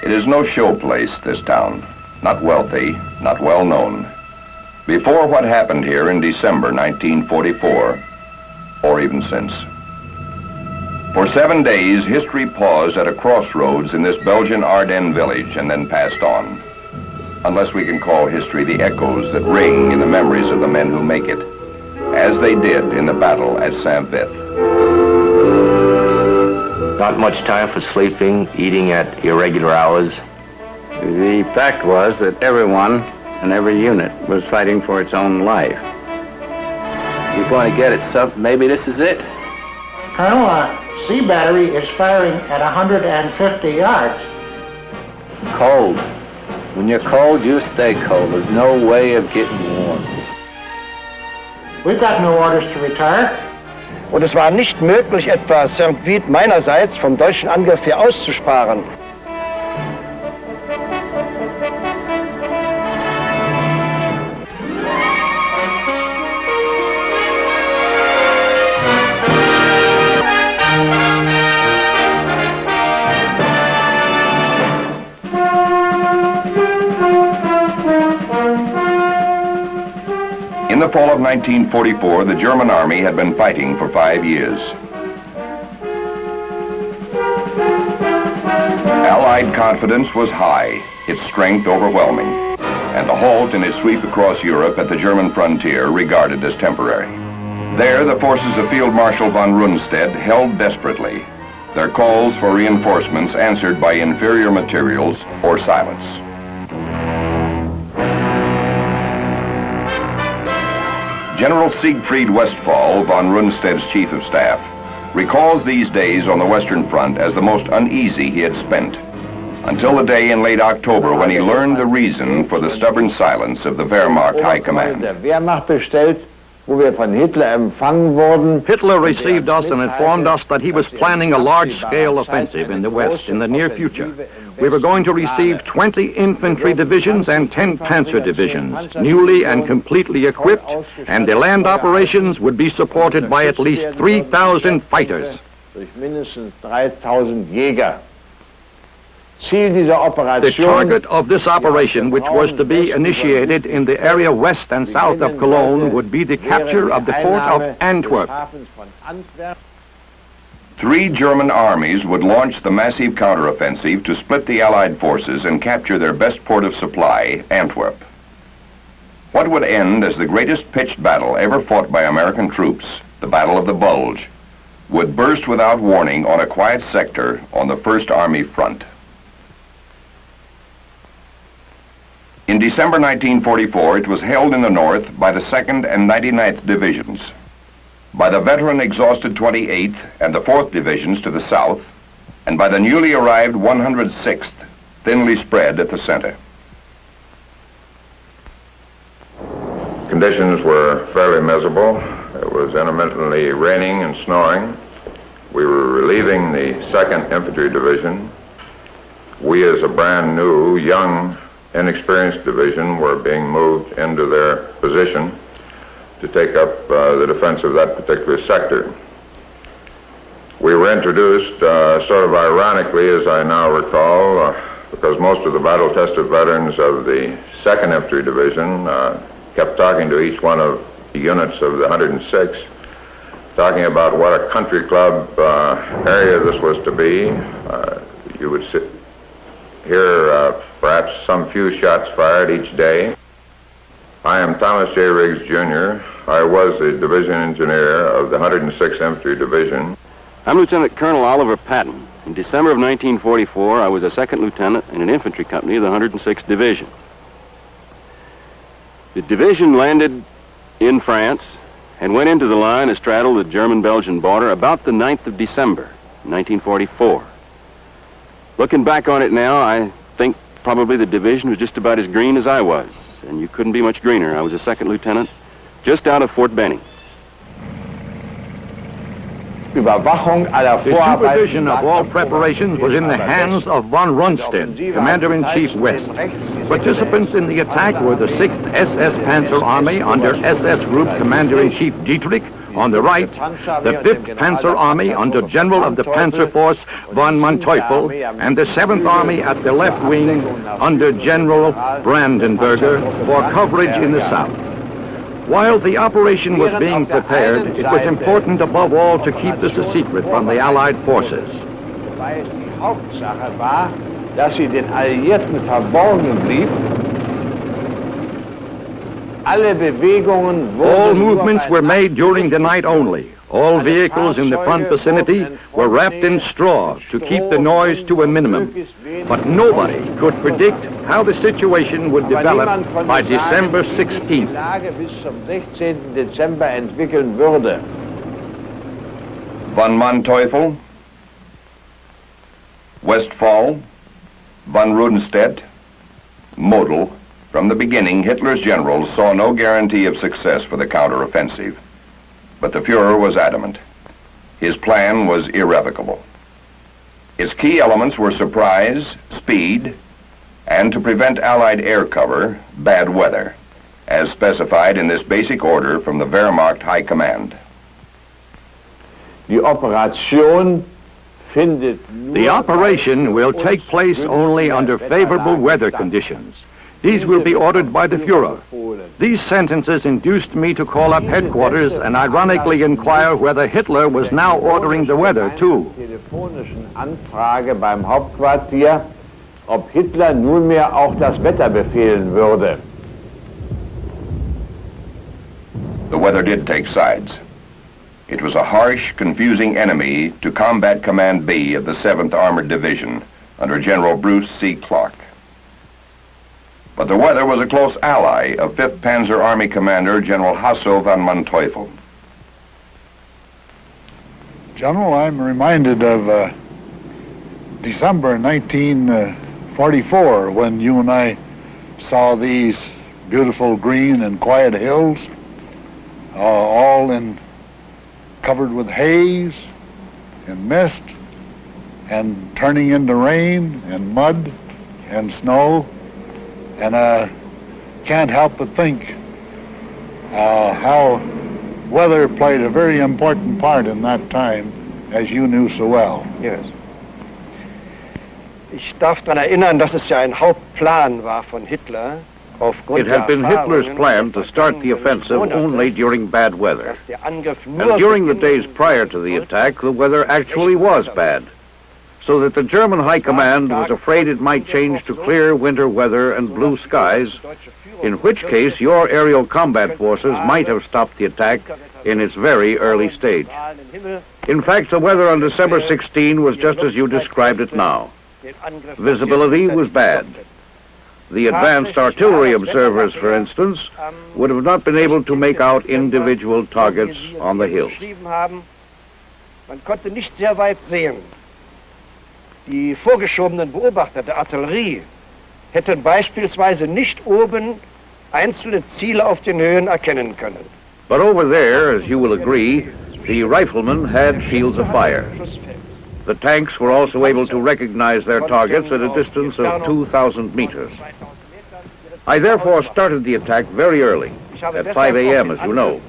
It is no show place, this town. Not wealthy, not well known. Before what happened here in December 1944, or even since. For 7 days, history paused at a crossroads in this Belgian Ardennes village and then passed on. Unless we can call history the echoes that ring in the memories of the men who make it, as they did in the battle at Saint Vith. Not much time for sleeping, eating at irregular hours. The fact was that everyone and every unit was fighting for its own life. You're going to get it, sub. Maybe this is it. Colonel, C battery is firing at 150 yards. Cold. When you're cold, you stay cold. There's no way of getting warm. We've got no orders to retire. Und es war nicht möglich, etwa Saint Vith meinerseits vom deutschen Angriff hier auszusparen. In the fall of 1944, the German army had been fighting for 5 years. Allied confidence was high, its strength overwhelming, and the halt in its sweep across Europe at the German frontier regarded as temporary. There, the forces of Field Marshal von Rundstedt held desperately, their calls for reinforcements answered by inferior materials or silence. General Siegfried Westphal, von Rundstedt's chief of staff, recalls these days on the Western Front as the most uneasy he had spent, until the day in late October when he learned the reason for the stubborn silence of the Wehrmacht High Command. Hitler received us and informed us that he was planning a large-scale offensive in the West in the near future. We were going to receive 20 infantry divisions and 10 panzer divisions, newly and completely equipped, and the land operations would be supported by at least 3,000 fighters. The target of this operation, which was to be initiated in the area west and south of Cologne, would be the capture of the fort of Antwerp. 3 German armies would launch the massive counteroffensive to split the Allied forces and capture their best port of supply, Antwerp. What would end as the greatest pitched battle ever fought by American troops, the Battle of the Bulge, would burst without warning on a quiet sector on the First Army front. In December 1944, it was held in the north by the 2nd and 99th Divisions, by the veteran exhausted 28th and the 4th Divisions to the south, and by the newly arrived 106th, thinly spread at the center. Conditions were fairly miserable. It was intermittently raining and snowing. We were relieving the 2nd Infantry Division. We, as a brand new, young, inexperienced division, were being moved into their position to take up the defense of that particular sector. We were introduced sort of ironically, as I now recall, because most of the battle-tested veterans of the 2nd Infantry Division kept talking to each one of the units of the 106, talking about what a country club area this was to be. You would hear perhaps some few shots fired each day. I am Thomas J. Riggs, Jr. I was the division engineer of the 106th Infantry Division. I'm Lieutenant Colonel Oliver Patton. In December of 1944, I was a 2nd lieutenant in an infantry company of the 106th Division. The division landed in France and went into the line and straddled the German-Belgian border about the 9th of December, 1944. Looking back on it now, I think probably the division was just about as green as I was, and you couldn't be much greener. I was a 2nd lieutenant just out of Fort Benning. The supervision of all preparations was in the hands of von Rundstedt, Commander-in-Chief West. Participants in the attack were the 6th SS Panzer Army under SS Group Commander-in-Chief Dietrich, On the right, the 5th Panzer Army under General of the Panzer Force von Manteuffel, and the 7th Army at the left wing under General Brandenberger for coverage in the south. While the operation was being prepared, it was important above all to keep this a secret from the Allied forces. Die Hauptsache war, dass sie den Alliierten verborgen blieb. All movements were made during the night only. All vehicles in the front vicinity were wrapped in straw to keep the noise to a minimum. But nobody could predict how the situation would develop by December 16th. Von Manteuffel, Westphal, von Rudenstedt, Model. From the beginning, Hitler's generals saw no guarantee of success for the counteroffensive. But the Fuhrer was adamant. His plan was irrevocable. Its key elements were surprise, speed, and to prevent Allied air cover, bad weather, as specified in this basic order from the Wehrmacht High Command. The operation will take place only under favorable weather conditions. These will be ordered by the Fuhrer. These sentences induced me to call up headquarters and ironically inquire whether Hitler was now ordering the weather too. Telefonischen Anfrage beim Hauptquartier, ob Hitler nunmehr auch das Wetter befehlen würde. The weather did take sides. It was a harsh, confusing enemy to Combat Command B of the 7th Armored Division under General Bruce C. Clark. But the weather was a close ally of 5th Panzer Army Commander General Hasso von Manteuffel. General, I'm reminded of December 1944 when you and I saw these beautiful green and quiet hills, all covered with haze and mist and turning into rain and mud and snow. And I can't help but think how weather played a very important part in that time, as you knew so well. Yes. Ich darf daran erinnern, dass es ja ein Hauptplan war von Hitler. It had been Hitler's plan to start the offensive only during bad weather. And during the days prior to the attack, the weather actually was bad, so that the German High Command was afraid it might change to clear winter weather and blue skies, in which case your aerial combat forces might have stopped the attack in its very early stage. In fact, the weather on December 16 was just as you described it now. Visibility was bad. The advanced artillery observers, for instance, would have not been able to make out individual targets on the hills. Man konnte nicht sehr weit sehen. Die vorgeschobenen Beobachter der Artillerie hätten beispielsweise nicht oben einzelne Ziele auf den Höhen erkennen können. But over there, as you will agree, the riflemen had shields of fire. The tanks were also able to recognize their targets at a distance of 2,000 meters. I therefore started the attack very early, at 5 a.m., as you know,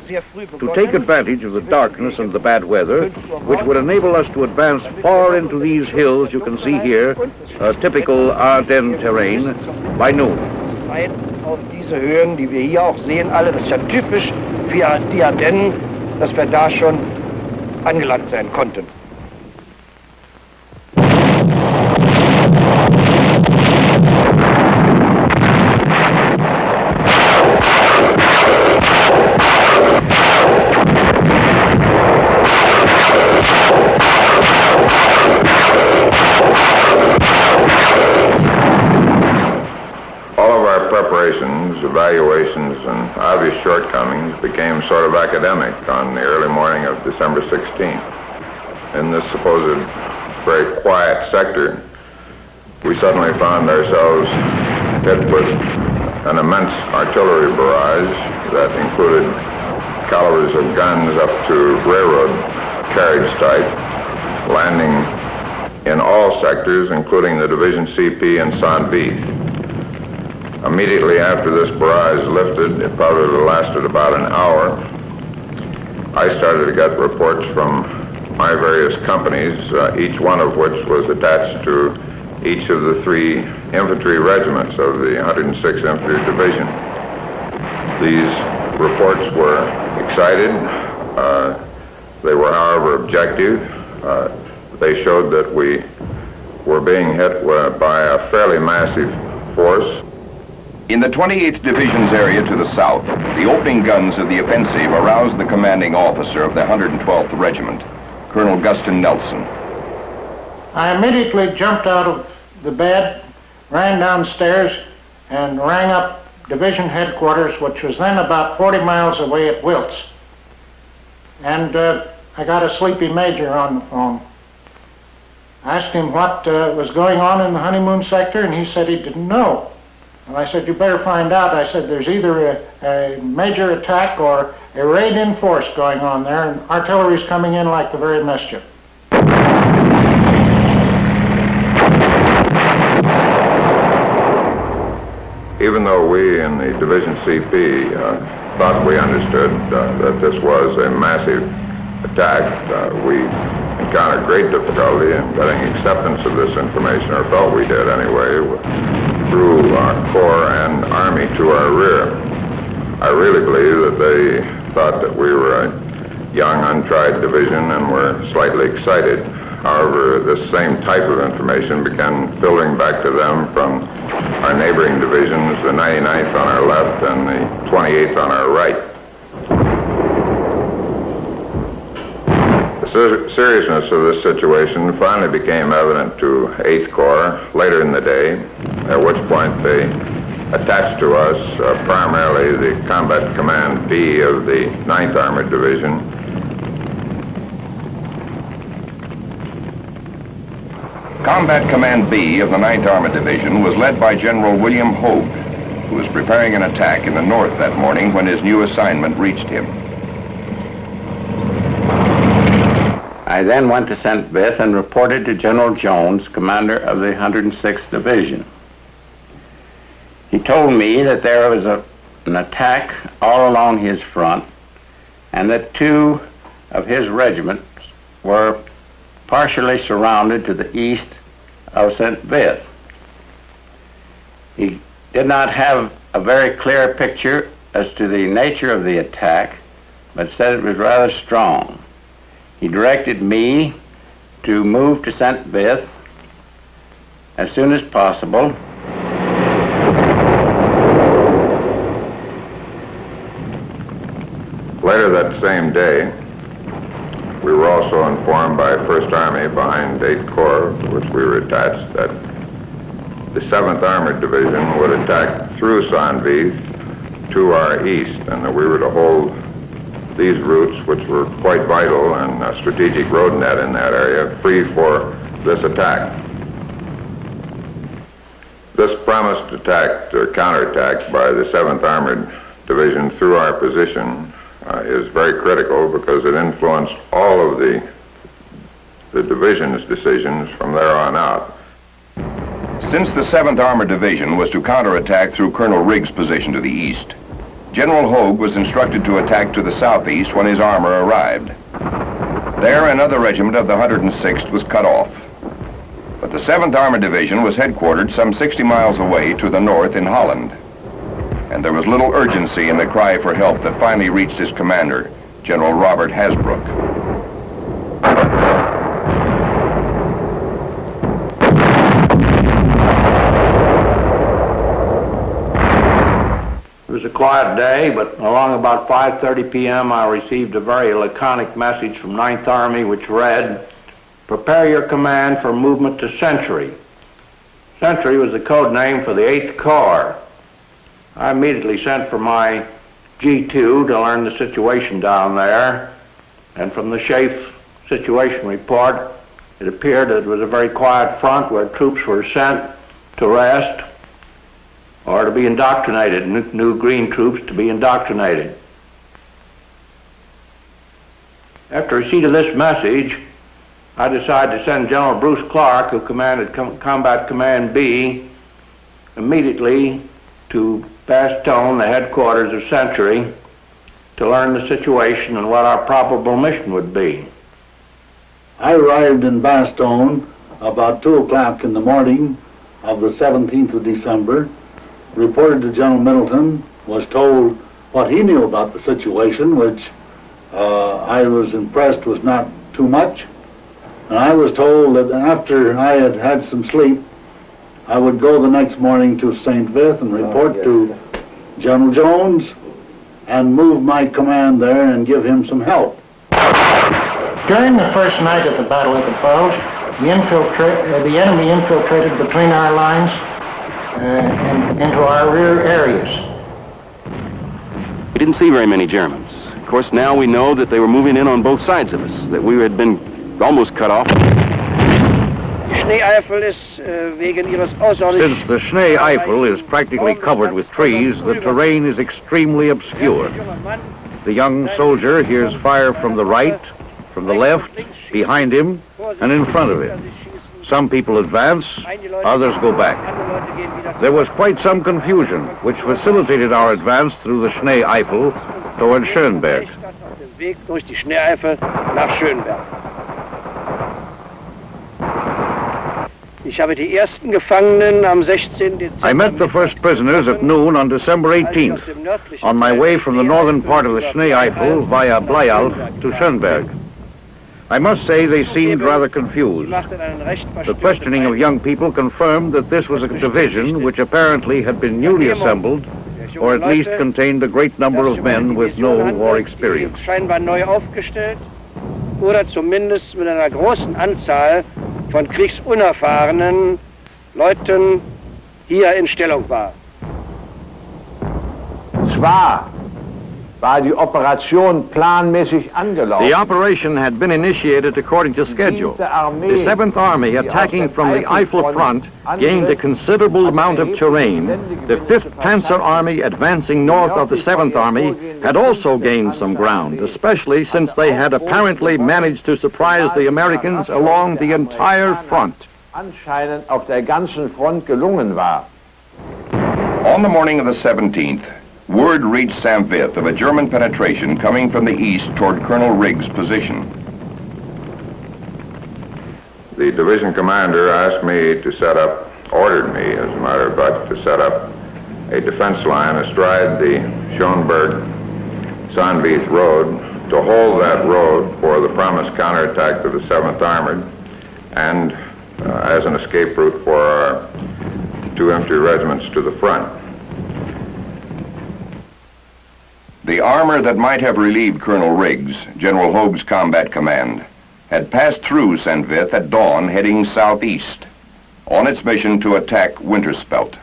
to take advantage of the darkness and the bad weather, which would enable us to advance far into these hills you can see here, typical Ardennes terrain, by noon. Auf diese Höhen, die wir hier auch sehen, alle, das ist ja typisch für die Ardennen, dass wir da schon angelangt sein konnten. Evaluations and obvious shortcomings became sort of academic on the early morning of December 16th. In this supposed very quiet sector, we suddenly found ourselves hit with an immense artillery barrage that included calibers of guns up to railroad carriage type, landing in all sectors, including the Division CP and Saint Vith. Immediately after this barrage lifted, it probably lasted about an hour, I started to get reports from my various companies, each one of which was attached to each of the 3 infantry regiments of the 106th Infantry Division. These reports were excited. They were, however, objective. They showed that we were being hit by a fairly massive force. In the 28th Division's area to the south, the opening guns of the offensive aroused the commanding officer of the 112th Regiment, Colonel Guston Nelson. I immediately jumped out of the bed, ran downstairs, and rang up division headquarters, which was then about 40 miles away at Wiltz. And I got a sleepy major on the phone. I asked him what was going on in the honeymoon sector, and he said he didn't know. And I said, you better find out. I said, there's either a major attack or a raid-in force going on there, and artillery's coming in like the very mischief. Even though we in the Division CP thought we understood that this was a massive attack, we encountered great difficulty in getting acceptance of this information, or felt we did anyway, through our Corps and Army to our rear. I really believe that they thought that we were a young, untried division and were slightly excited. However, this same type of information began filtering back to them from our neighboring divisions, the 99th on our left and the 28th on our right. The seriousness of this situation finally became evident to 8th Corps later in the day, at which point they attached to us primarily the Combat Command B of the 9th Armored Division. Combat Command B of the 9th Armored Division was led by General William Hogue, who was preparing an attack in the north that morning when his new assignment reached him. I then went to Saint Vith and reported to General Jones, commander of the 106th Division. He told me that there was an attack all along his front and that 2 of his regiments were partially surrounded to the east of Saint Vith. He did not have a very clear picture as to the nature of the attack, but said it was rather strong. He directed me to move to Saint Vith as soon as possible. Later that same day, we were also informed by 1st Army behind 8th Corps, to which we were attached, that the 7th Armored Division would attack through Saint Vith to our east, and that we were to hold these routes, which were quite vital and a strategic road net in that area, free for this attack. This promised attack, or counterattack, by the 7th Armored Division through our position is very critical because it influenced all of the division's decisions from there on out. Since the 7th Armored Division was to counterattack through Colonel Riggs' position to the east, General Hogue was instructed to attack to the southeast when his armor arrived. There, another regiment of the 106th was cut off. But the 7th Armored Division was headquartered some 60 miles away to the north in Holland. And there was little urgency in the cry for help that finally reached his commander, General Robert Hasbrouck. It was a quiet day, but along about 5:30 p.m. I received a very laconic message from 9th Army which read, "Prepare your command for movement to Century." Century was the code name for the 8th Corps. I immediately sent for my G2 to learn the situation down there, and from the Schaeff situation report, it appeared that it was a very quiet front where troops were sent to rest or to be indoctrinated, new green troops to be indoctrinated. After receipt of this message, I decided to send General Bruce Clark, who commanded Combat Command B, immediately to Bastogne, the headquarters of Century, to learn the situation and what our probable mission would be. I arrived in Bastogne about 2 o'clock in the morning of the 17th of December, reported to General Middleton, was told what he knew about the situation, which I was impressed was not too much. And I was told that after I had had some sleep, I would go the next morning to Saint Vith and report to General Jones and move my command there and give him some help. During the first night of the Battle of the Bulge, the enemy infiltrated between our lines and into our rear areas. We didn't see very many Germans. Of course, now we know that they were moving in on both sides of us, that we had been almost cut off. Since the Schnee Eifel is practically covered with trees, the terrain is extremely obscure. The young soldier hears fire from the right, from the left, behind him, and in front of him. Some people advance, others go back. There was quite some confusion, which facilitated our advance through the Schnee Eifel toward Schönberg. I met the first prisoners at noon on December 18th, on my way from the northern part of the Schnee Eifel via Bleialf to Schönberg. I must say they seemed rather confused. The questioning of young people confirmed that this was a division which apparently had been newly assembled, or at least contained a great number of men with no war experience. Oder zumindest mit einer großen Anzahl von kriegsunerfahrenen Leuten hier in Stellung war. Zwar war die Operation planmäßig angelaufen. The operation had been initiated according to schedule. The 7th Army, attacking from the Eifel front, gained a considerable amount of terrain. The 5th Panzer Army, advancing north of the 7th Army, had also gained some ground, especially since they had apparently managed to surprise the Americans along the entire front. Anscheinend auf der ganzen Front gelungen war. On the morning of the 17th, word reached Saint Vith of a German penetration coming from the east toward Colonel Riggs' position. The division commander asked me to ordered me, as a matter of fact, to set up a defense line astride the Schoenberg-Saint Vith road, to hold that road for the promised counterattack of the 7th Armored, and as an escape route for our 2 infantry regiments to the front. The armor that might have relieved Colonel Riggs, General Hogue's combat command, had passed through Saint Vith at dawn, heading southeast, on its mission to attack Winterspelt.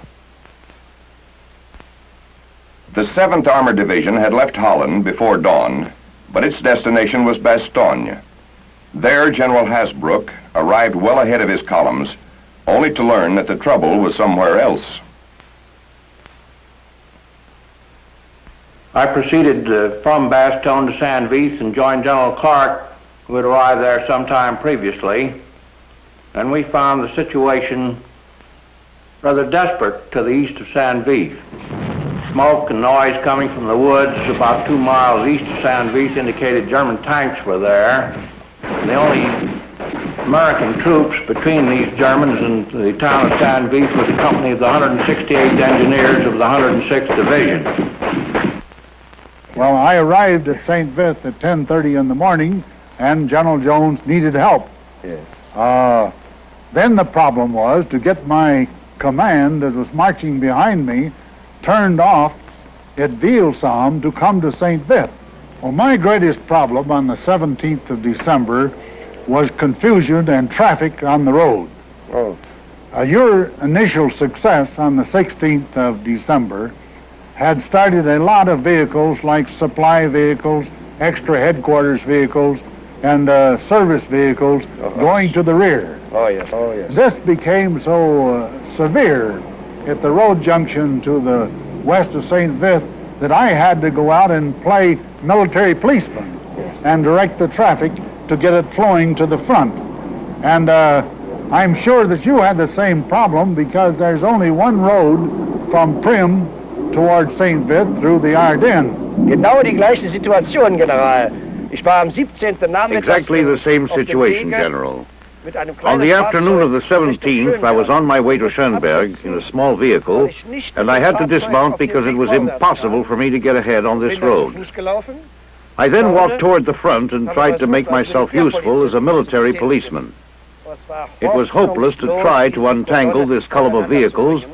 The 7th Armored Division had left Holland before dawn, but its destination was Bastogne. There, General Hasbrouck arrived well ahead of his columns, only to learn that the trouble was somewhere else. I proceeded from Bastogne to Saint Vith and joined General Clark, who had arrived there some time previously, and we found the situation rather desperate to the east of Saint Vith. Smoke and noise coming from the woods about 2 miles east of Saint Vith indicated German tanks were there, and the only American troops between these Germans and the town of Saint Vith was a company of the 168th Engineers of the 106th Division. Well, I arrived at Saint Vith at 10:30 in the morning, and General Jones needed help. Yes. Then the problem was to get my command that was marching behind me turned off at Wielsam to come to Saint Vith. Well, my greatest problem on the 17th of December was confusion and traffic on the road. Oh. Your initial success on the 16th of December had started a lot of vehicles like supply vehicles, extra headquarters vehicles, and service vehicles going to the rear. Oh, yes. Oh, yes. This became so severe at the road junction to the west of Saint Vith that I had to go out and play military policeman and direct the traffic to get it flowing to the front. And I'm sure that you had the same problem, because there's only one road from Prim towards Saint Vith through the Ardennes. Genau die gleiche Situation, General. Ich war am 17. Nachmittag. Exactly the same situation, General. On the afternoon of the 17th, I was on my way to Schönberg in a small vehicle, and I had to dismount because it was impossible for me to get ahead on this road. I then walked toward the front and tried to make myself useful as a military policeman. It was hopeless to try to untangle this column of vehicles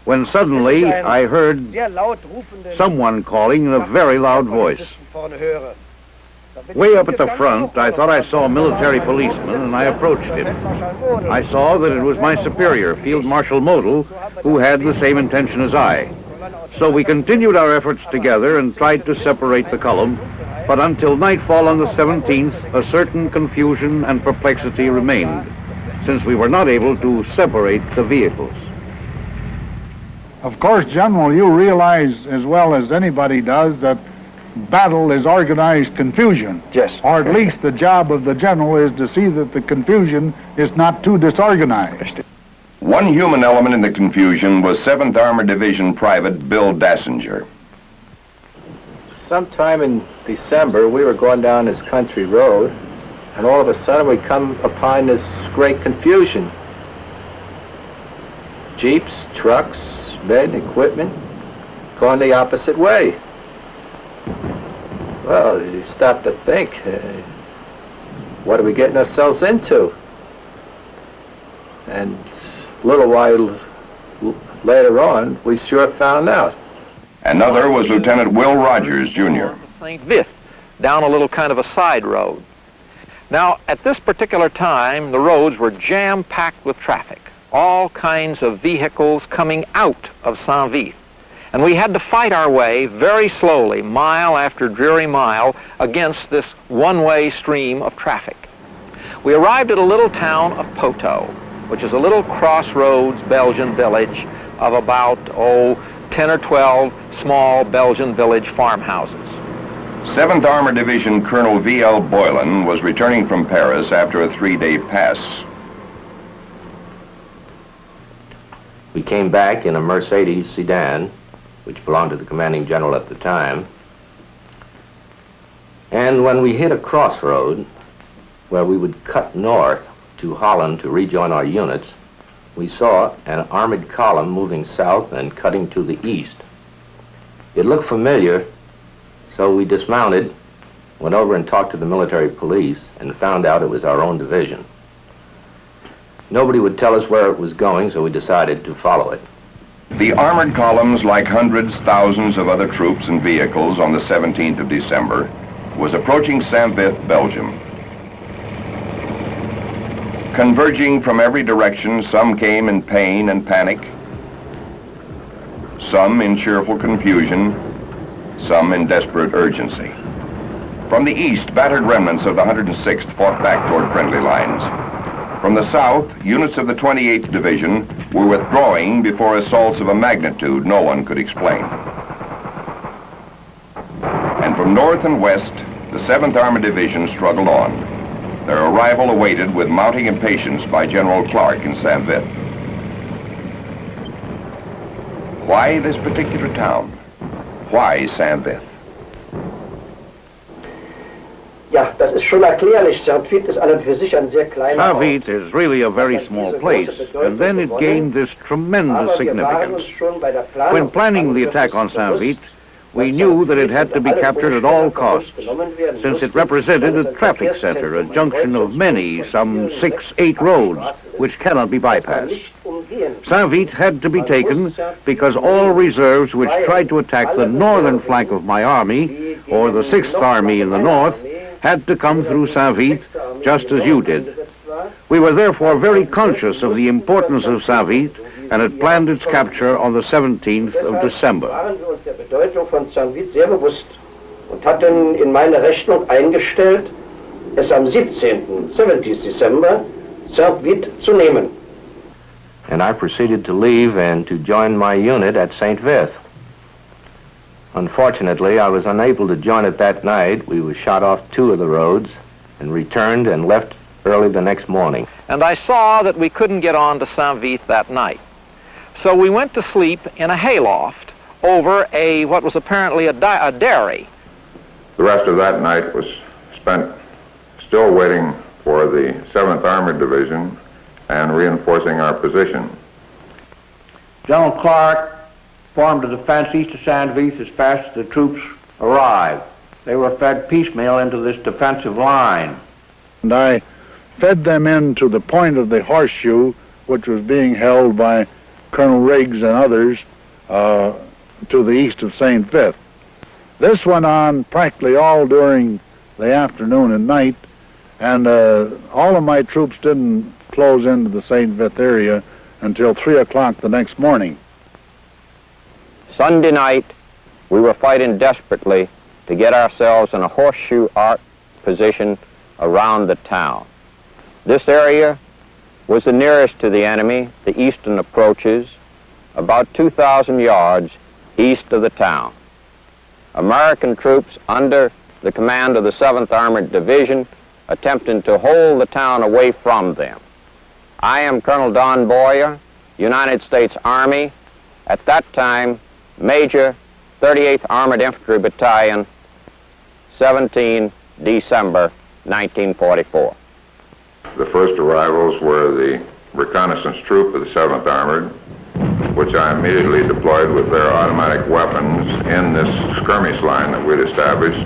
when suddenly I heard someone calling in a very loud voice. Way up at the front, I thought I saw a military policeman, and I approached him. I saw that it was my superior, Field Marshal Model, who had the same intention as I. So we continued our efforts together and tried to separate the column, but until nightfall on the 17th, a certain confusion and perplexity remained, since we were not able to separate the vehicles. Of course, General, you realize as well as anybody does that battle is organized confusion. Yes. Or at least the job of the general is to see that the confusion is not too disorganized. One human element in the confusion was 7th Armored Division Private Bill Dassinger. Sometime in December, we were going down this country road, and all of a sudden we come upon this great confusion. Jeeps, trucks, men, equipment, going the opposite way. Well, you stop to think, what are we getting ourselves into? And a little while later on, we sure found out. Another was Lieutenant Will Rogers, Jr. Saint Vith, down a little kind of a side road. Now, at this particular time, the roads were jam-packed with traffic, all kinds of vehicles coming out of Saint Vith. And we had to fight our way very slowly, mile after dreary mile, against this one-way stream of traffic. We arrived at a little town of Poteau, which is a little crossroads Belgian village of about, 10 or 12 small Belgian village farmhouses. 7th Armored Division Colonel V.L. Boylan was returning from Paris after a 3-day pass. We came back in a Mercedes sedan, which belonged to the commanding general at the time. And when we hit a crossroad where we would cut north to Holland to rejoin our units, we saw an armored column moving south and cutting to the east. It looked familiar, so we dismounted, went over and talked to the military police, and found out it was our own division. Nobody would tell us where it was going, so we decided to follow it. The armored columns, like hundreds, thousands of other troops and vehicles on the 17th of December, was approaching Saint Vith, Belgium. Converging from every direction, some came in pain and panic, some in cheerful confusion, some in desperate urgency. From the east, battered remnants of the 106th fought back toward friendly lines. From the south, units of the 28th Division were withdrawing before assaults of a magnitude no one could explain. And from north and west, the 7th Armored Division struggled on. Their arrival awaited with mounting impatience by General Clark in Saint Vith. Why this particular town? Why Saint Vith? Ja, das ist schon erklärlich. Saint Vith ist an und für sich ein sehr kleiner Saint Vith is really a very small place, and then it gained this tremendous significance. When planning the attack on Saint Vith, we knew that it had to be captured at all costs, since it represented a traffic center, a junction of many, some 6-8 roads, which cannot be bypassed. Saint Vith had to be taken because all reserves which tried to attack the northern flank of my army, or the 6th Army in the north, had to come through Saint Vith, just as you did. We were therefore very conscious of the importance of Saint Vith and had planned its capture on the 17th of December. Waren wir uns der Bedeutung von Saint Vith sehr bewusst und hatten in meine Rechnung eingestellt, es am 17th December, Saint Vith zu nehmen. And I proceeded to leave and to join my unit at Saint Vith. Unfortunately, I was unable to join it that night. We were shot off 2 of the roads and returned and left early the next morning. And I saw that we couldn't get on to Saint Vith that night. So we went to sleep in a hayloft over what was apparently a dairy The rest of that night was spent still waiting for the 7th Armored Division and reinforcing our position. General Clark formed a defense east of Saint Vith as fast as the troops arrived. They were fed piecemeal into this defensive line. And I fed them into the point of the horseshoe, which was being held by Colonel Riggs and others to the east of Saint Vith. This went on practically all during the afternoon and night, and all of my troops didn't close into the Saint Vith area until 3 o'clock the next morning. Sunday night, we were fighting desperately to get ourselves in a horseshoe arc position around the town. This area was the nearest to the enemy, the eastern approaches, about 2,000 yards east of the town. American troops under the command of the 7th Armored Division attempting to hold the town away from them. I am Colonel Don Boyer, United States Army, at that time Major 38th Armored Infantry Battalion, 17 December 1944. The first arrivals were the reconnaissance troop of the 7th Armored, which I immediately deployed with their automatic weapons in this skirmish line that we'd established,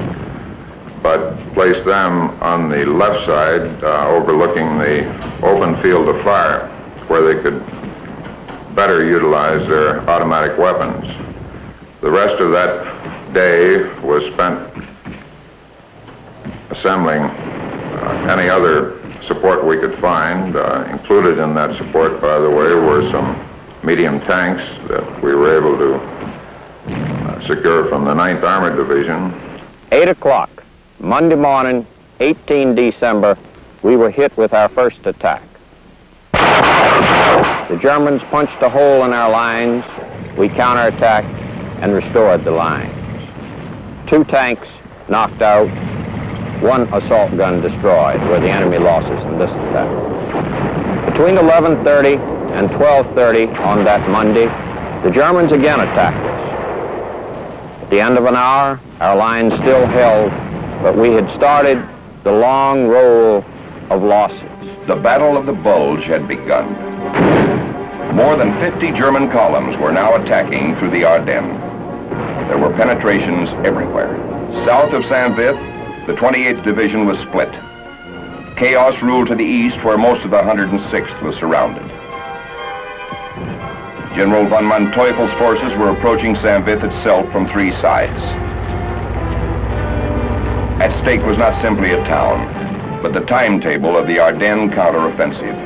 but placed them on the left side, overlooking the open field of fire, where they could better utilize their automatic weapons. The rest of that day was spent assembling any other support we could find. Included in that support, by the way, were some medium tanks that we were able to secure from the 9th Armored Division. 8 o'clock, Monday morning, 18 December, we were hit with our first attack. The Germans punched a hole in our lines. We counterattacked and restored the lines. 2 tanks knocked out, 1 assault gun destroyed, were the enemy losses in this attack. Between 11:30 and 12:30 on that Monday, the Germans again attacked us. At the end of an hour, our lines still held, but we had started the long roll of losses. The Battle of the Bulge had begun. More than 50 German columns were now attacking through the Ardennes. There were penetrations everywhere. South of Saint Vith, the 28th Division was split. Chaos ruled to the east, where most of the 106th was surrounded. General von Manteuffel's forces were approaching Saint Vith itself from 3 sides. At stake was not simply a town, but the timetable of the Ardennes counteroffensive.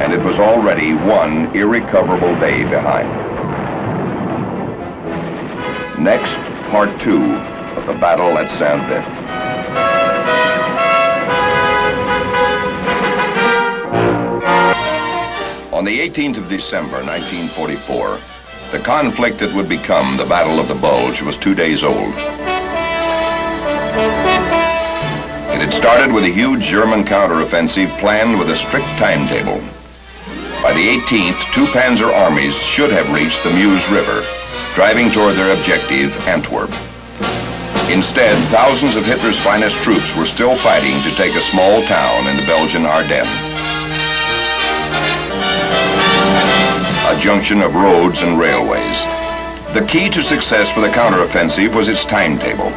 And it was already 1 irrecoverable day behind. Next, part 2 of the battle at Saint Vith. On the 18th of December, 1944, the conflict that would become the Battle of the Bulge was 2 days old. It had started with a huge German counteroffensive planned with a strict timetable. By the 18th, 2 panzer armies should have reached the Meuse River, driving toward their objective, Antwerp. Instead, thousands of Hitler's finest troops were still fighting to take a small town in the Belgian Ardennes. A junction of roads and railways. The key to success for the counteroffensive was its timetable.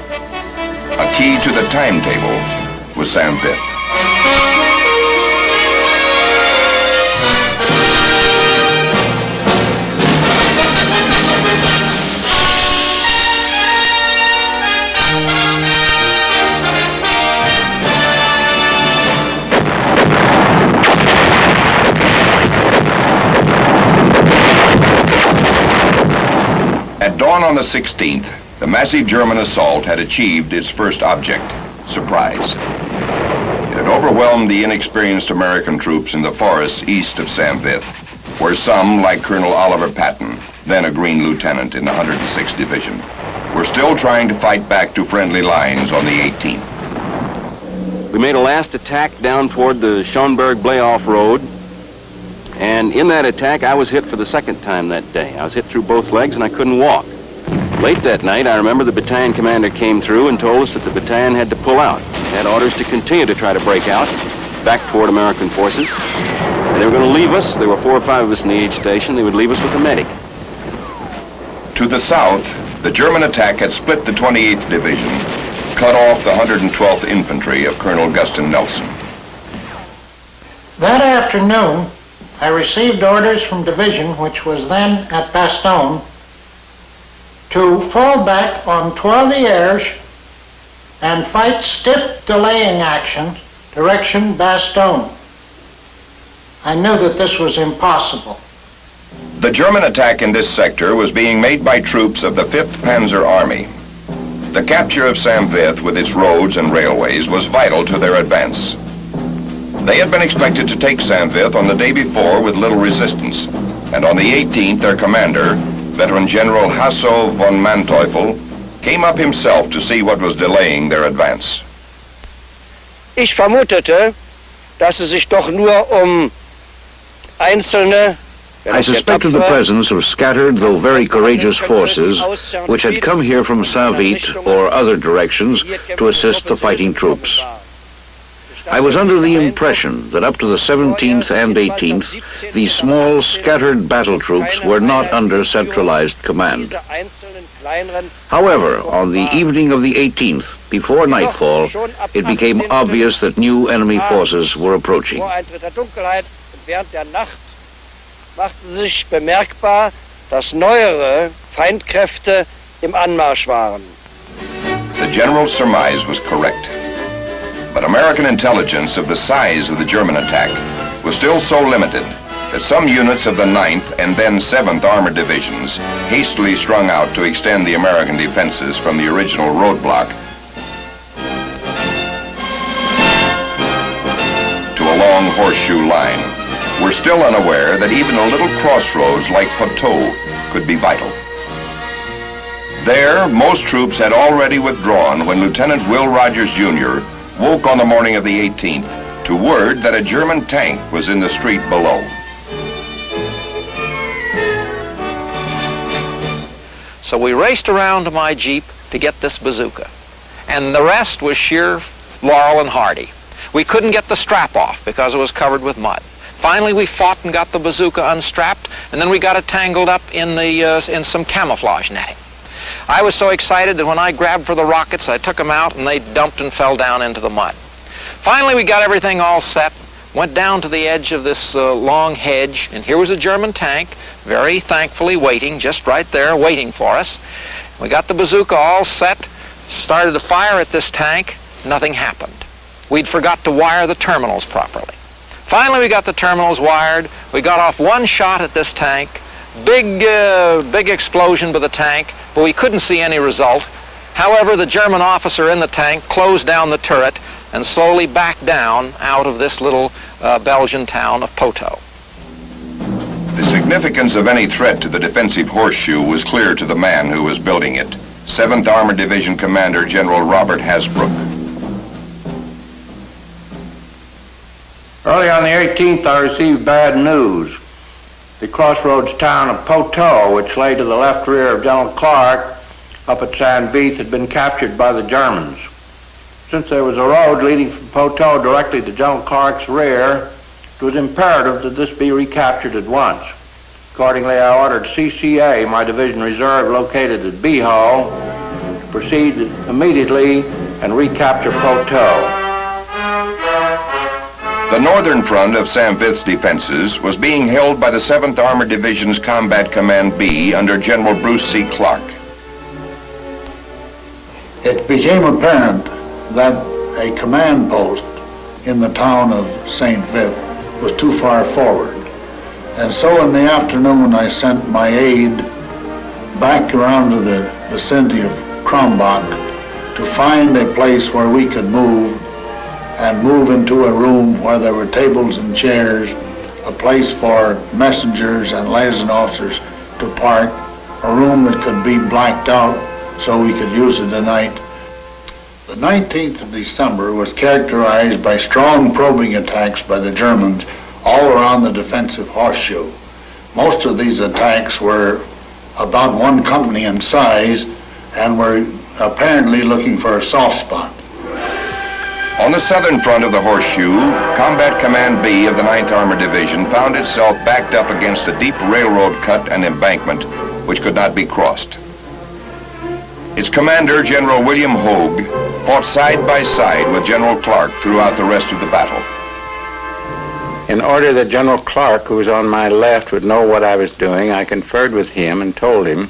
A key to the timetable was Saint Vith. At dawn on the 16th, the massive German assault had achieved its first object, surprise. It had overwhelmed the inexperienced American troops in the forests east of Saint Vith, where some, like Colonel Oliver Patton, then a Green Lieutenant in the 106th Division, were still trying to fight back to friendly lines on the 18th. We made a last attack down toward the Schoenberg-Blayoff Road, and in that attack I was hit for the second time that day. I was hit through both legs and I couldn't walk. Late that night, I remember the battalion commander came through and told us that the battalion had to pull out. They had orders to continue to try to break out back toward American forces. And they were going to leave us. There were 4 or 5 of us in the aid station. They would leave us with a medic. To the south, the German attack had split the 28th Division, cut off the 112th Infantry of Colonel Guston Nelson. That afternoon, I received orders from division, which was then at Bastogne, to fall back on Trois-Vierges and fight stiff delaying action, direction Bastogne. I knew that this was impossible. The German attack in this sector was being made by troops of the 5th Panzer Army. The capture of Saint Vith with its roads and railways was vital to their advance. They had been expected to take Saint Vith on the day before with little resistance, and on the 18th their commander, veteran General Hasso von Manteuffel, came up himself to see what was delaying their advance. Ich vermutete, dass es sich doch nur einzelne. I suspected the presence of scattered, though very courageous forces, which had come here from Saint Vith or other directions to assist the fighting troops. I was under the impression that up to the 17th and 18th, these small, scattered battle troops were not under centralized command. However, on the evening of the 18th, before nightfall, it became obvious that new enemy forces were approaching. Machte sich bemerkbar, dass neuere Feindkräfte im Anmarsch waren. The general's surmise was correct. But American intelligence of the size of the German attack was still so limited that some units of the 9th and then 7th Armored Divisions hastily strung out to extend the American defenses from the original roadblock to a long horseshoe line. We're still unaware that even a little crossroads like Poteau could be vital. There, most troops had already withdrawn when Lieutenant Will Rogers, Jr. woke on the morning of the 18th to word that a German tank was in the street below. So we raced around to my Jeep to get this bazooka. And the rest was sheer Laurel and Hardy. We couldn't get the strap off because it was covered with mud. Finally, we fought and got the bazooka unstrapped, and then we got it tangled up in some camouflage netting. I was so excited that when I grabbed for the rockets, I took them out, and they dumped and fell down into the mud. Finally, we got everything all set, went down to the edge of this long hedge, and here was a German tank, very thankfully waiting, just right there, waiting for us. We got the bazooka all set, started to fire at this tank, nothing happened. We'd forgot to wire the terminals properly. Finally, we got the terminals wired. We got off one shot at this tank. Big explosion by the tank, but we couldn't see any result. However, the German officer in the tank closed down the turret and slowly backed down out of this little Belgian town of Poteau. The significance of any threat to the defensive horseshoe was clear to the man who was building it, 7th Armored Division Commander General Robert Hasbrook. Early on the 18th, I received bad news. The crossroads town of Poteau, which lay to the left rear of General Clark, up at Saint Vith, had been captured by the Germans. Since there was a road leading from Poteau directly to General Clark's rear, it was imperative that this be recaptured at once. Accordingly, I ordered CCA, my division reserve located at Beho, to proceed immediately and recapture Poteau. The northern front of Saint Vith's defenses was being held by the 7th Armored Division's Combat Command B under General Bruce C. Clark. It became apparent that a command post in the town of Saint Vith was too far forward. And so in the afternoon I sent my aide back around to the vicinity of Krombach to find a place where we could move into a room where there were tables and chairs, a place for messengers and liaison officers to park, a room that could be blacked out so we could use it at night. The 19th of December was characterized by strong probing attacks by the Germans all around the defensive horseshoe. Most of these attacks were about one company in size and were apparently looking for a soft spot. On the southern front of the horseshoe, Combat Command B of the 9th Armored Division found itself backed up against a deep railroad cut and embankment which could not be crossed. Its commander, General William Hogue, fought side by side with General Clark throughout the rest of the battle. In order that General Clark, who was on my left, would know what I was doing, I conferred with him and told him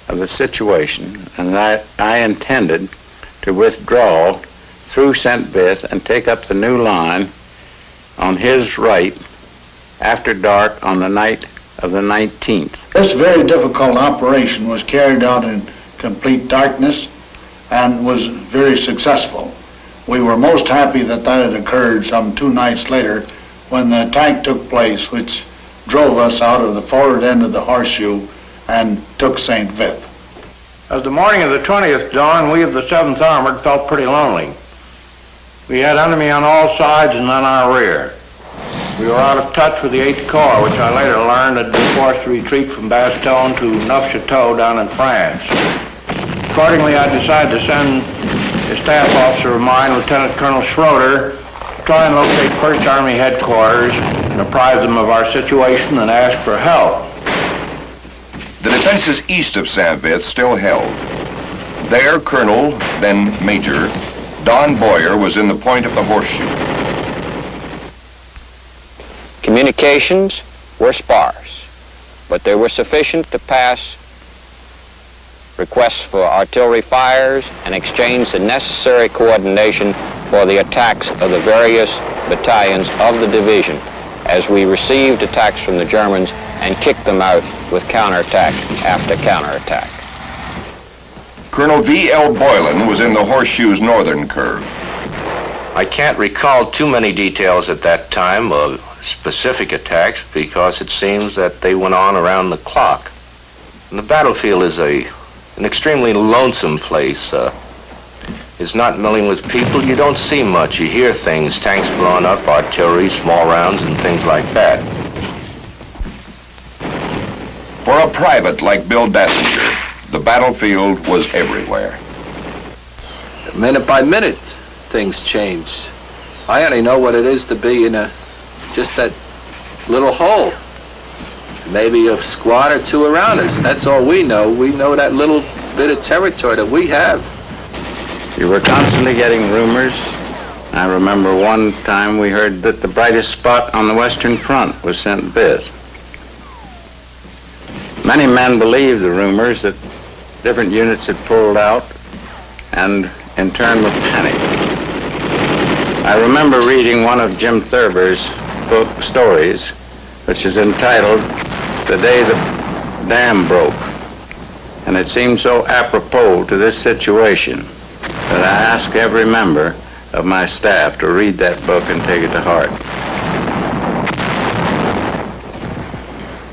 of the situation and that I intended to withdraw through Saint Vith and take up the new line on his right after dark on the night of the 19th. This very difficult operation was carried out in complete darkness and was very successful. We were most happy that that had occurred some 2 nights later when the attack took place, which drove us out of the forward end of the horseshoe and took Saint Vith. As the morning of the 20th dawned, we of the 7th Armored felt pretty lonely. We had enemy on all sides and on our rear. We were out of touch with the 8th Corps, which I later learned had been forced to retreat from Bastogne to Neufchâteau down in France. Accordingly, I decided to send a staff officer of mine, Lieutenant Colonel Schroeder, to try and locate 1st Army headquarters and apprise them of our situation and ask for help. The defenses east of Saint Vith still held. There, Colonel, then Major, Don Boyer was in the point of the horseshoe. Communications were sparse, but they were sufficient to pass requests for artillery fires and exchange the necessary coordination for the attacks of the various battalions of the division as we received attacks from the Germans and kicked them out with counterattack after counterattack. Colonel V.L. Boylan was in the horseshoe's northern curve. I can't recall too many details at that time of specific attacks because it seems that they went on around the clock. And the battlefield is an extremely lonesome place. It's not milling with people. You don't see much. You hear things, tanks blowing up, artillery, small rounds, and things like that. For a private like Bill Dassinger, the battlefield was everywhere. Minute by minute, things change. I only know what it is to be in just that little hole. Maybe a squad or 2 around us. That's all we know. We know that little bit of territory that we have. You were constantly getting rumors. I remember one time we heard that the brightest spot on the Western Front was Saint Vith. Many men believed the rumors that different units had pulled out and in turn were panicked. I remember reading one of Jim Thurber's book stories, which is entitled The Day the Dam Broke, and it seemed so apropos to this situation that I asked every member of my staff to read that book and take it to heart.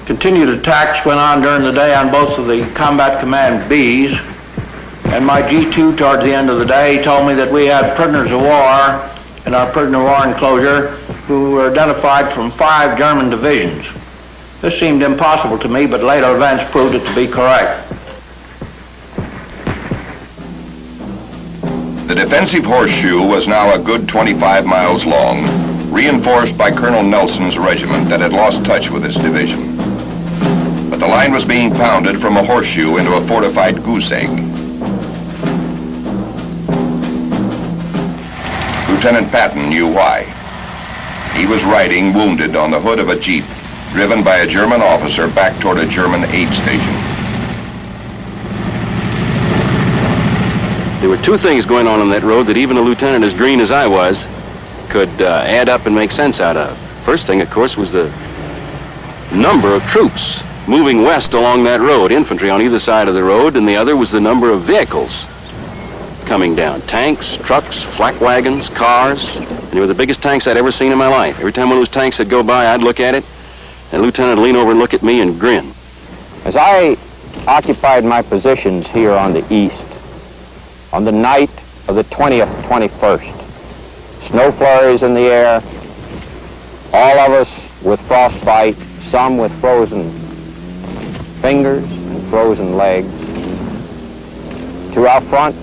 Continued attacks went on during the day on both of the Combat Command Bs, and my G2 towards the end of the day told me that we had prisoners of war in our prisoner of war enclosure who were identified from 5 German divisions. This seemed impossible to me, but later events proved it to be correct. The defensive horseshoe was now a good 25 miles long, reinforced by Colonel Nelson's regiment that had lost touch with its division. But the line was being pounded from a horseshoe into a fortified goose egg. Lieutenant Patton knew why. He was riding wounded on the hood of a jeep, driven by a German officer back toward a German aid station. There were 2 things going on that road that even a lieutenant as green as I was could add up and make sense out of. First thing, of course, was the number of troops moving west along that road, infantry on either side of the road, and the other was the number of vehicles coming down. Tanks, trucks, flak wagons, cars, and they were the biggest tanks I'd ever seen in my life. Every time one of those tanks would go by, I'd look at it, and the lieutenant would lean over and look at me and grin. As I occupied my positions here on the east, on the night of the 20th, 21st, snow flurries in the air, all of us with frostbite, some with frozen fingers and frozen legs, to our front,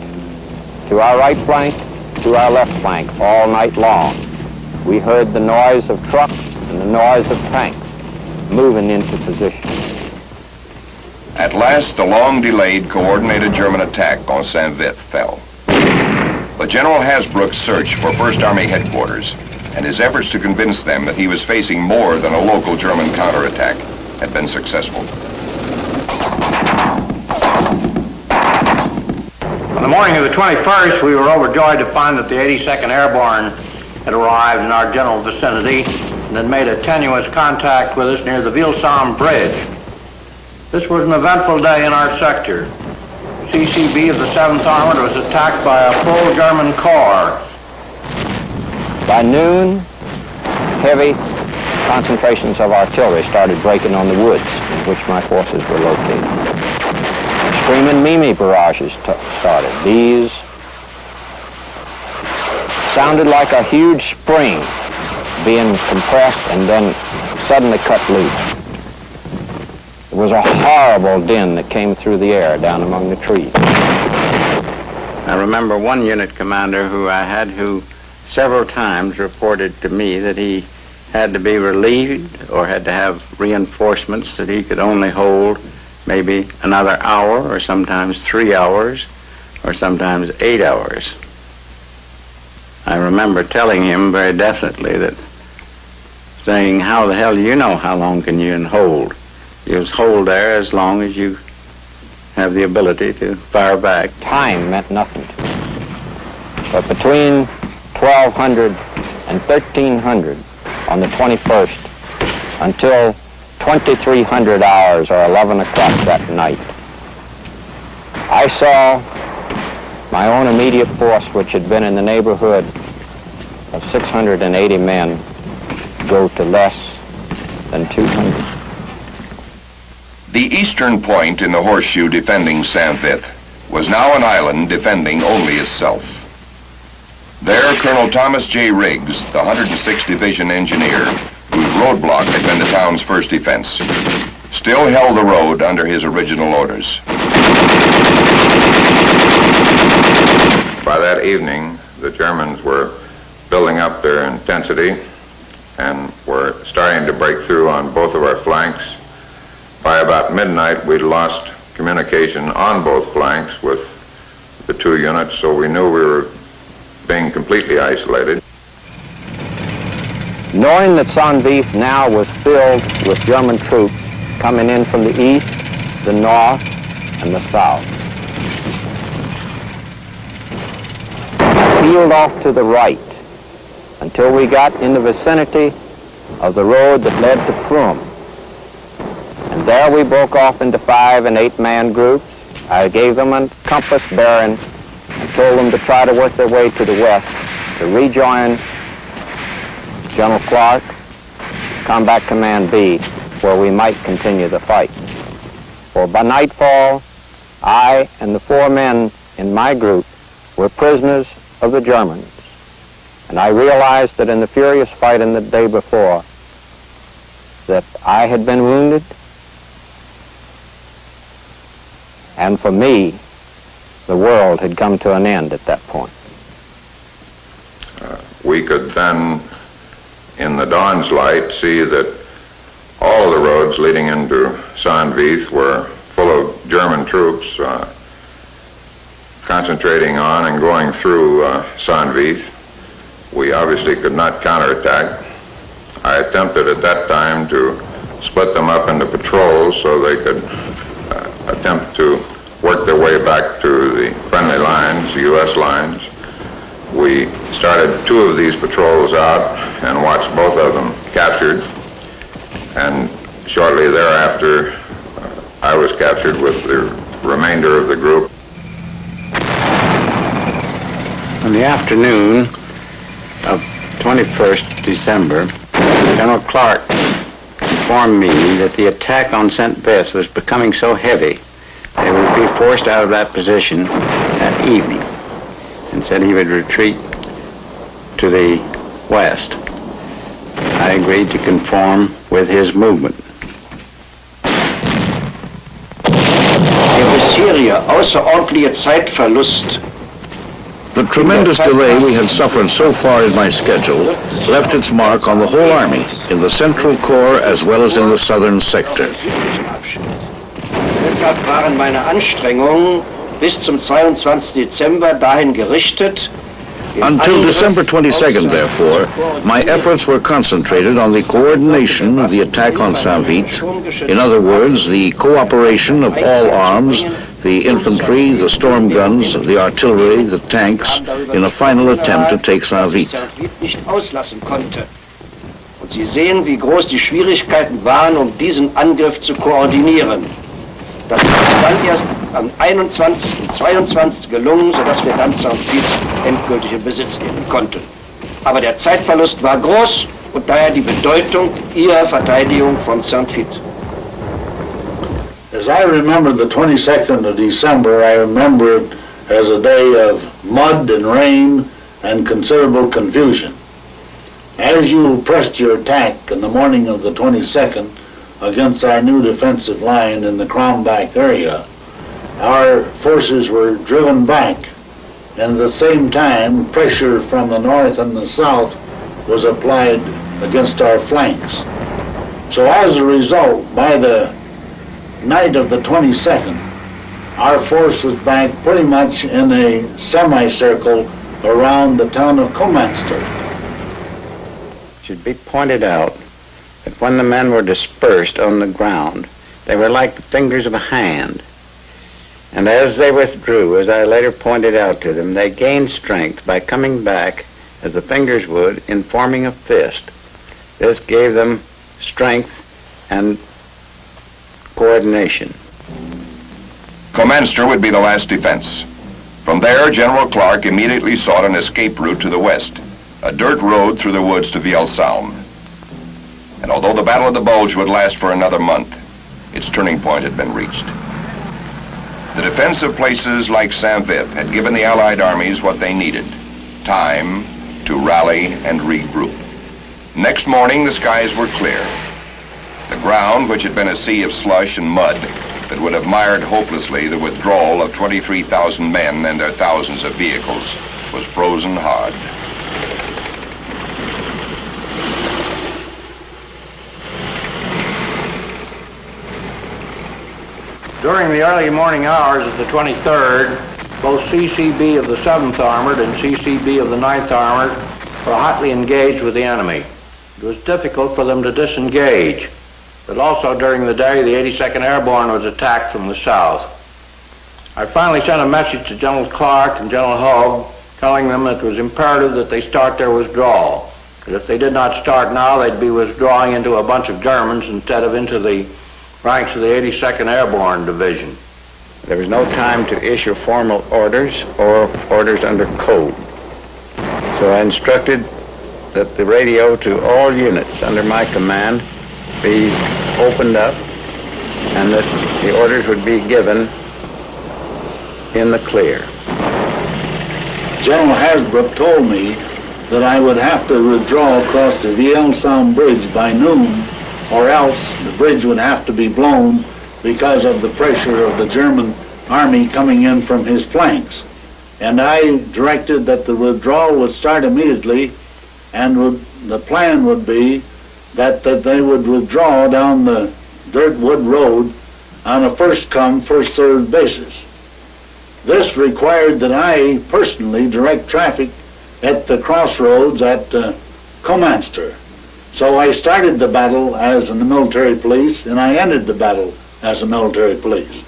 to our right flank, to our left flank all night long. We heard the noise of trucks and the noise of tanks moving into position. At last, the long-delayed, coordinated German attack on Saint Vith fell. But General Hasbrook's search for First Army headquarters and his efforts to convince them that he was facing more than a local German counterattack had been successful. On the morning of the 21st, we were overjoyed to find that the 82nd Airborne had arrived in our general vicinity and had made a tenuous contact with us near the Vilsam Bridge. This was an eventful day in our sector. CCB of the 7th Armored was attacked by a full German corps. By noon, heavy concentrations of artillery started breaking on the woods in which my forces were located. Screaming Mimi barrages started. These sounded like a huge spring being compressed and then suddenly cut loose. It was a horrible din that came through the air down among the trees. I remember one unit commander who I had who several times reported to me that he had to be relieved or had to have reinforcements that he could only hold maybe another hour or sometimes 3 hours or sometimes 8 hours. I remember telling him very definitely that, saying, how the hell do you know how long can you hold? You just hold there as long as you have the ability to fire back. Time meant nothing to me. But between 1200 and 1300 on the 21st until 2300 hours or 11 o'clock that night, I saw my own immediate force, which had been in the neighborhood of 680 men, go to less than 200. The eastern point in the horseshoe defending Saint Vith was now an island defending only itself. There, Colonel Thomas J. Riggs, the 106th Division engineer, whose roadblock had been the town's first defense, still held the road under his original orders. By that evening, the Germans were building up their intensity and were starting to break through on both of our flanks. By about midnight, we'd lost communication on both flanks with the two units, so we knew we were being completely isolated. Knowing that Saint Vith now was filled with German troops coming in from the east, the north, and the south, peeled off to the right until we got in the vicinity of the road that led to Prum. And there we broke off into 5- and 8-man groups. I gave them a compass bearing and told them to try to work their way to the west to rejoin General Clark, Combat Command B, where we might continue the fight. For by nightfall, I and the 4 men in my group were prisoners of the Germans. And I realized that in the furious fight in the day before, that I had been wounded, and for me, the world had come to an end at that point. We could then, in the dawn's light, see that all of the roads leading into Saint Vith were full of German troops concentrating on and going through Saint Vith. We obviously could not counterattack. I attempted at that time to split them up into patrols so they could attempt to work their way back to the friendly lines, the U.S. lines. We started 2 of these patrols out and watched both of them captured. And shortly thereafter, I was captured with the remainder of the group. In the afternoon of 21st December, General Clark informed me that the attack on Saint Vith was becoming so heavy they would be forced out of that position that evening, and said he would retreat to the west. I agreed to conform with his movement. Materie außerordentliche Zeitverlust. The tremendous delay we had suffered so far in my schedule left its mark on the whole Army, in the Central Corps as well as in the Southern Sector. Deshalb waren meine Anstrengungen bis zum 22. Dezember dahin gerichtet. Until December 22nd, therefore, my efforts were concentrated on the coordination of the attack on Saint Vith. In other words, the cooperation of all arms, the infantry, the storm guns, the artillery, the tanks, in a final attempt to take Saint Vith. Und Sie sehen, wie groß die Schwierigkeiten waren, um diesen Angriff zu koordinieren. Das ist dann erst am 21. und 22. gelungen, sodass wir dann Saint Vith endgültig in Besitz nehmen konnten. Aber der Zeitverlust war groß und daher die Bedeutung ihrer Verteidigung von Saint Vith. As I remember the 22nd of December, I remember it as a day of mud and rain and considerable confusion. As you pressed your attack in the morning of the 22nd against our new defensive line in the Kronbach area, our forces were driven back, and at the same time pressure from the north and the south was applied against our flanks. So as a result, by the night of the 22nd, our force was back pretty much in a semicircle around the town of Komanster. It should be pointed out that when the men were dispersed on the ground, they were like the fingers of a hand. And as they withdrew, as I later pointed out to them, they gained strength by coming back, as the fingers would, in forming a fist. This gave them strength and coordination. Komanster would be the last defense. From there, General Clark immediately sought an escape route to the west, a dirt road through the woods to Vielsalm. And although the Battle of the Bulge would last for another month, its turning point had been reached. The defense of places like Saint Vith had given the Allied armies what they needed, time to rally and regroup. Next morning, the skies were clear. The ground, which had been a sea of slush and mud that would have mired hopelessly the withdrawal of 23,000 men and their thousands of vehicles, was frozen hard. During the early morning hours of the 23rd, both CCB of the 7th Armored and CCB of the 9th Armored were hotly engaged with the enemy. It was difficult for them to disengage, but also during the day, the 82nd Airborne was attacked from the south. I finally sent a message to General Clark and General Hogue, telling them that it was imperative that they start their withdrawal. That if they did not start now, they'd be withdrawing into a bunch of Germans instead of into the ranks of the 82nd Airborne Division. There was no time to issue formal orders or orders under code. So I instructed that the radio to all units under my command be opened up and that the orders would be given in the clear. General Hasbrook told me that I would have to withdraw across the Vielsalm Bridge by noon, or else the bridge would have to be blown because of the pressure of the German army coming in from his flanks. And I directed that the withdrawal would start immediately, and the plan would be that they would withdraw down the dirt wood road on a first-come, first-served basis. This required that I personally direct traffic at the crossroads at Komanster. So I started the battle as a military police, and I ended the battle as a military police.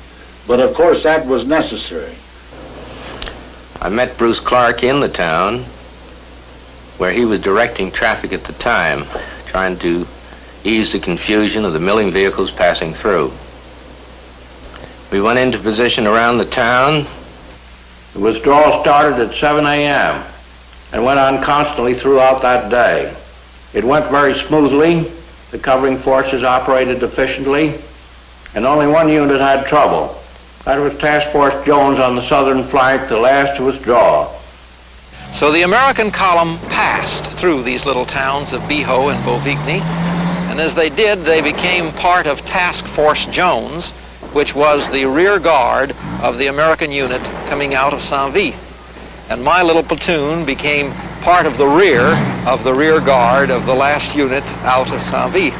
But of course that was necessary. I met Bruce Clark in the town where he was directing traffic at the time, trying to ease the confusion of the milling vehicles passing through. We went into position around the town. The withdrawal started at 7 a.m. and went on constantly throughout that day. It went very smoothly. The covering forces operated efficiently, and only one unit had trouble. That was Task Force Jones on the southern flank, the last to withdraw. So the American column passed through these little towns of Biho and Bovigny, and as they did, they became part of Task Force Jones, which was the rear guard of the American unit coming out of Saint Vith. And my little platoon became part of the rear guard of the last unit out of Saint Vith.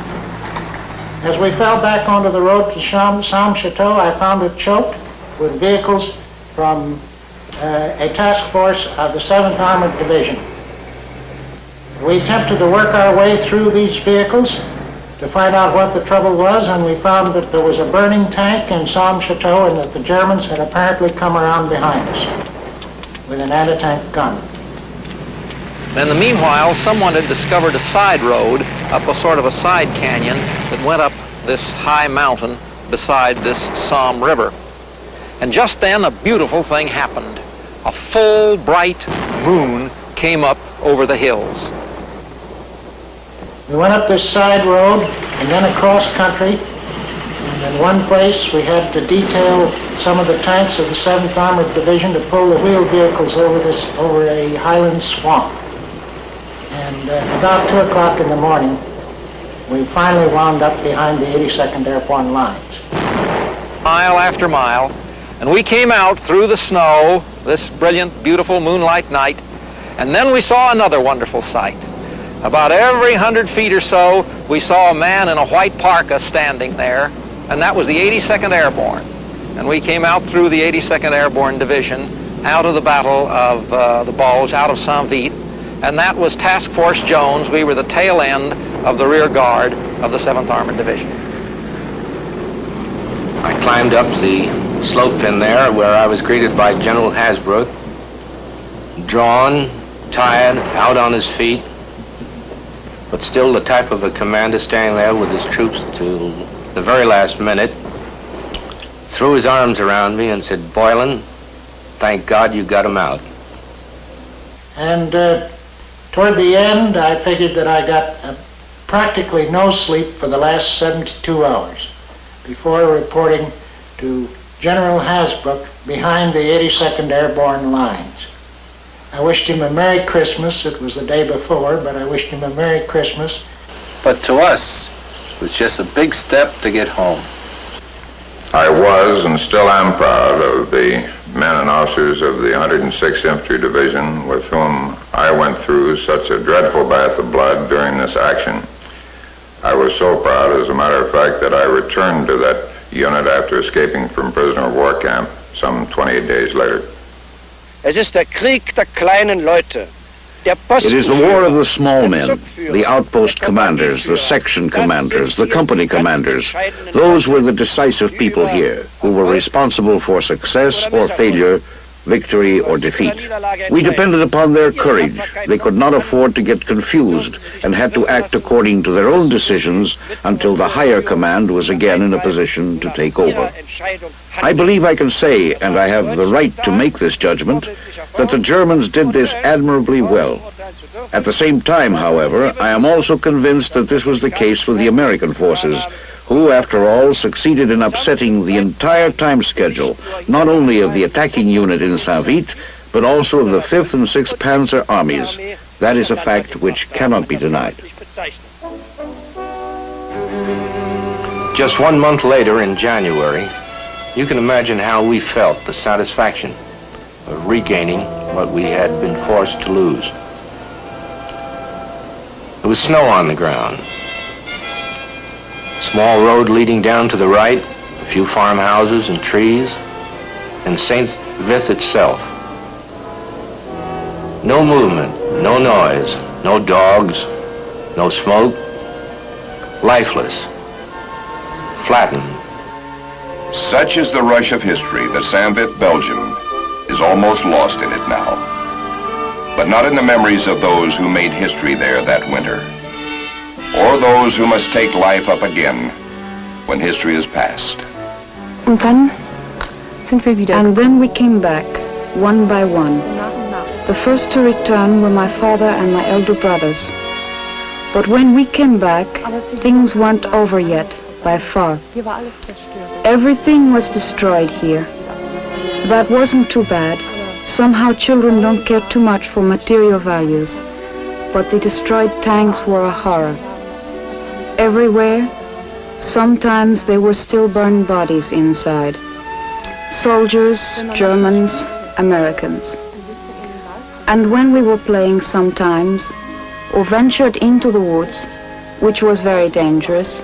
As we fell back onto the road to Chateau, I found it choked with vehicles from a task force of the 7th Armored Division. We attempted to work our way through these vehicles to find out what the trouble was, and we found that there was a burning tank in Chateau and that the Germans had apparently come around behind us with an anti-tank gun. In the meanwhile, someone had discovered a side road up a sort of a side canyon that went up this high mountain beside this Somme River. And just then a beautiful thing happened. A full, bright moon came up over the hills. We went up this side road and then across country, and in one place we had to detail some of the tanks of the 7th Armored Division to pull the wheeled vehicles over a highland swamp. And about 2 o'clock in the morning, we finally wound up behind the 82nd Airborne lines. Mile after mile, and we came out through the snow, this brilliant, beautiful moonlight night, and then we saw another wonderful sight. About every 100 feet or so, we saw a man in a white parka standing there, and that was the 82nd Airborne. And we came out through the 82nd Airborne Division, out of the Battle of the Bulge, out of Saint Vith, and that was Task Force Jones. We were the tail end of the rear guard of the 7th Armored Division. I climbed up the slope in there where I was greeted by General Hasbrouck, drawn, tired, out on his feet, but still the type of a commander standing there with his troops till the very last minute, threw his arms around me and said, "Boylan, thank God you got him out." And toward the end, I figured that I got practically no sleep for the last 72 hours before reporting to General Hasbrouck behind the 82nd Airborne lines. I wished him a Merry Christmas. It was the day before, but I wished him a Merry Christmas. But to us, it was just a big step to get home. I was and still am proud of the men and officers of the 106th Infantry Division with whom I went through such a dreadful bath of blood during this action. I was so proud, as a matter of fact, that I returned to that unit after escaping from prisoner of war camp some 28 days later. Es ist der Krieg der kleinen Leute. It is the war of the small men, the outpost commanders, the section commanders, the company commanders. Those were the decisive people here, who were responsible for success or failure, victory or defeat. We depended upon their courage. They could not afford to get confused and had to act according to their own decisions until the higher command was again in a position to take over. I believe I can say, and I have the right to make this judgment, that the Germans did this admirably well. At the same time, however, I am also convinced that this was the case with the American forces, who, after all, succeeded in upsetting the entire time schedule, not only of the attacking unit in Saint Vith, but also of the 5th and 6th Panzer armies. That is a fact which cannot be denied. Just 1 month later, in January, you can imagine how we felt the satisfaction of regaining what we had been forced to lose. There was snow on the ground. Small road leading down to the right, a few farmhouses and trees, and Saint Vith itself. No movement, no noise, no dogs, no smoke, lifeless, flattened. Such is the rush of history that Saint Vith, Belgium, is almost lost in it now. But not in the memories of those who made history there that winter, or those who must take life up again when history is past. And then we came back, one by one. The first to return were my father and my elder brothers. But when we came back, things weren't over yet, by far. Everything was destroyed here. That wasn't too bad. Somehow children don't care too much for material values. But the destroyed tanks were a horror. Everywhere, Sometimes there were still burned bodies inside. Soldiers, Germans, Americans. And when we were playing sometimes, or ventured into the woods, which was very dangerous,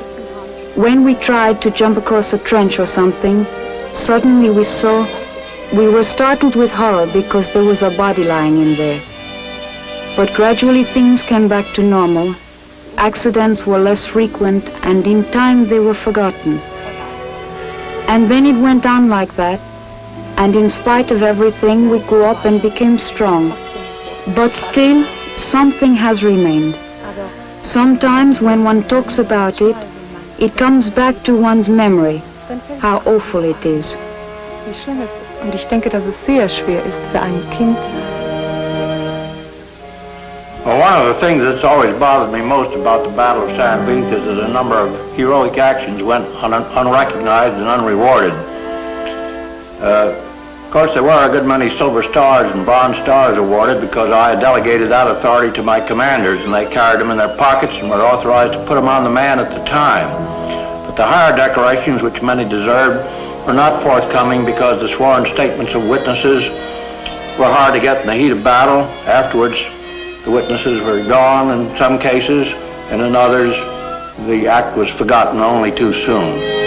when we tried to jump across a trench or something, suddenly we were startled with horror because there was a body lying in there. But gradually things came back to normal. Accidents were less frequent, and in time they were forgotten. And then it went on like that, and in spite of everything, we grew up and became strong. But still, something has remained. Sometimes when one talks about it, it comes back to one's memory, how awful it is. Wie schlimm es ist. Und ich denke, dass es sehr schwer ist für ein Kind. Well, one of the things that's always bothered me most about the Battle of Saint Vith is that a number of heroic actions went unrecognized and unrewarded. Of course, there were a good many Silver Stars and Bronze Stars awarded because I had delegated that authority to my commanders, and they carried them in their pockets and were authorized to put them on the man at the time. But the higher decorations, which many deserved, were not forthcoming because the sworn statements of witnesses were hard to get in the heat of battle. Afterwards, the witnesses were gone in some cases, and in others, the act was forgotten only too soon.